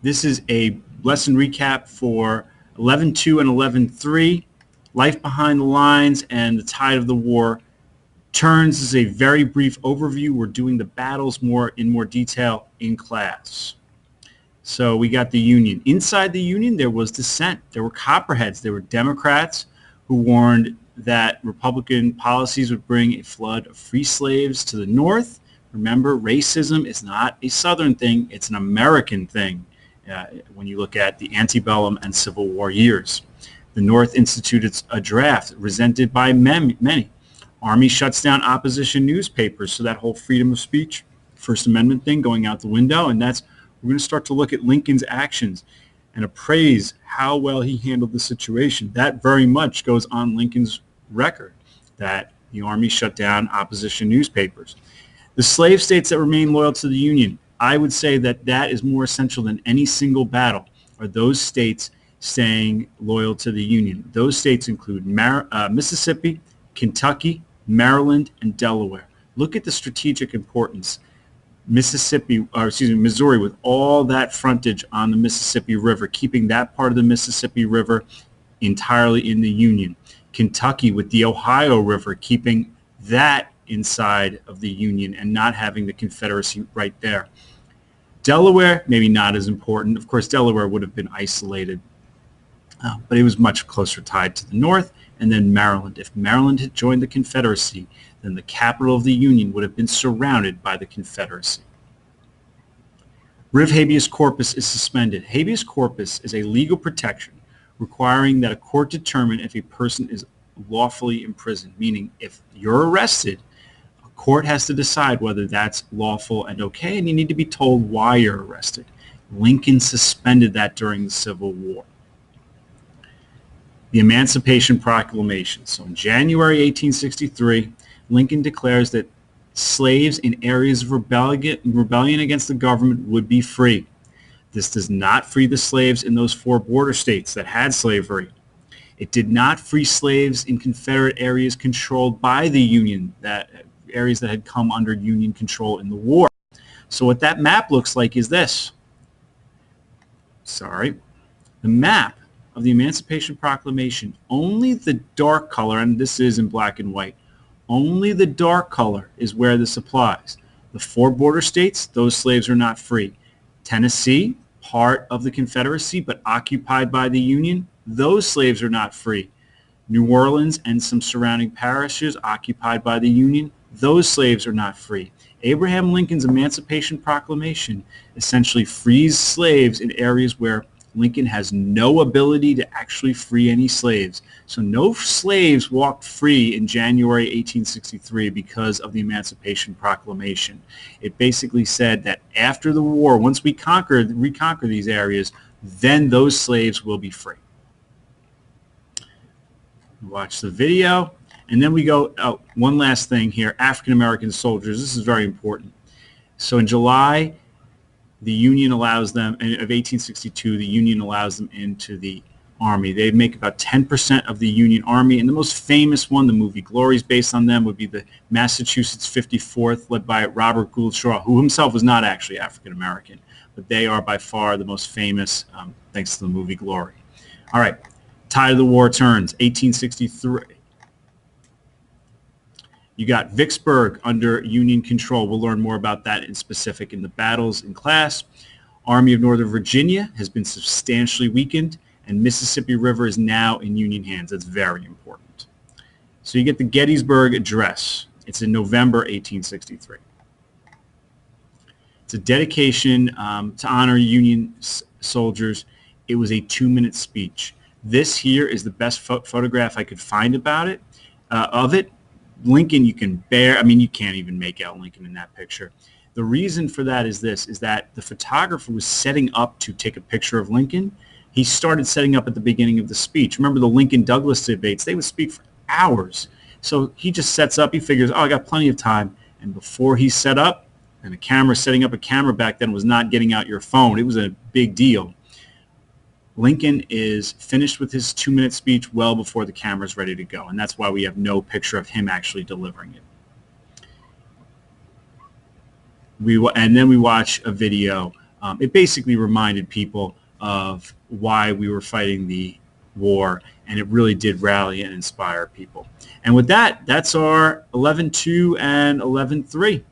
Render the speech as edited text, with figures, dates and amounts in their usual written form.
This is a lesson recap for 11.2 and 11.3. Life Behind the Lines and the Tide of the War turns is a very brief overview. We're doing the battles in more detail in class. So we got the Union. Inside the Union, there was dissent. There were Copperheads. There were Democrats who warned that Republican policies would bring a flood of free slaves to the North. Remember, racism is not a Southern thing. It's an American thing when you look at the antebellum and Civil War years. The North instituted a draft resented by many. Army shuts down opposition newspapers, so that whole freedom of speech, First Amendment thing going out the window, and we're going to start to look at Lincoln's actions and appraise how well he handled the situation. That very much goes on Lincoln's record, that the Army shut down opposition newspapers. The slave states that remain loyal to the Union, I would say that is more essential than any single battle, are those states staying loyal to the Union. Those states include Mississippi, Kentucky, Maryland, and Delaware. Look at the strategic importance. Missouri, with all that frontage on the Mississippi River, keeping that part of the Mississippi River entirely in the Union. Kentucky with the Ohio River, keeping that inside of the Union and not having the Confederacy right there. Delaware, maybe not as important. Of course, Delaware would have been isolated, but it was much closer tied to the North. And then Maryland. If Maryland had joined the Confederacy, then the capital of the Union would have been surrounded by the Confederacy. Writ of Habeas Corpus is suspended. Habeas Corpus is a legal protection requiring that a court determine if a person is lawfully imprisoned, meaning if you're arrested, a court has to decide whether that's lawful and okay, and you need to be told why you're arrested. Lincoln suspended that during the Civil War. The Emancipation Proclamation. So in January 1863, Lincoln declares that slaves in areas of rebellion against the government would be free. This does not free the slaves in those 4 border states that had slavery. It did not free slaves in Confederate areas controlled by the Union, areas that had come under Union control in the war. So what that map looks like is this. The map of the Emancipation Proclamation, only the dark color, and this is in black and white, only the dark color is where this applies. The 4 border states, those slaves are not free. Tennessee, part of the Confederacy but occupied by the Union, those slaves are not free. New Orleans and some surrounding parishes occupied by the Union, those slaves are not free. Abraham Lincoln's Emancipation Proclamation essentially frees slaves in areas where Lincoln has no ability to actually free any slaves. So no slaves walked free in January 1863 because of the Emancipation Proclamation. It basically said that after the war, once we reconquer these areas, then those slaves will be free. Watch the video. And then we go, one last thing here, AfricanAmerican soldiers. This is very important. So in July, the Union allows them, of 1862, the Union allows them into the Army. They make about 10% of the Union Army, and the most famous one, the movie Glory is based on them, would be the Massachusetts 54th, led by Robert Gould Shaw, who himself was not actually African American, but they are by far the most famous, thanks to the movie Glory. All right, tide of the war turns, 1863. You got Vicksburg under Union control. We'll learn more about that in specific in the battles in class. Army of Northern Virginia has been substantially weakened, and Mississippi River is now in Union hands. That's very important. So you get the Gettysburg Address. It's in November 1863. It's a dedication to honor Union soldiers. It was a 2-minute speech. This here is the best photograph I could find about it, of it. Lincoln, you can't even make out Lincoln in that picture. The reason for that is that the photographer was setting up to take a picture of Lincoln. He started setting up at the beginning of the speech. Remember the Lincoln-Douglas debates? They would speak for hours. So he just sets up, he figures, I got plenty of time. And before he set up, and setting up a camera back then was not getting out your phone. It was a big deal. Lincoln is finished with his 2-minute speech well before the camera's ready to go, and that's why we have no picture of him actually delivering it. And then we watch a video It basically reminded people of why we were fighting the war, and it really did rally and inspire people. And with that, that's our 11.2 and 11.3.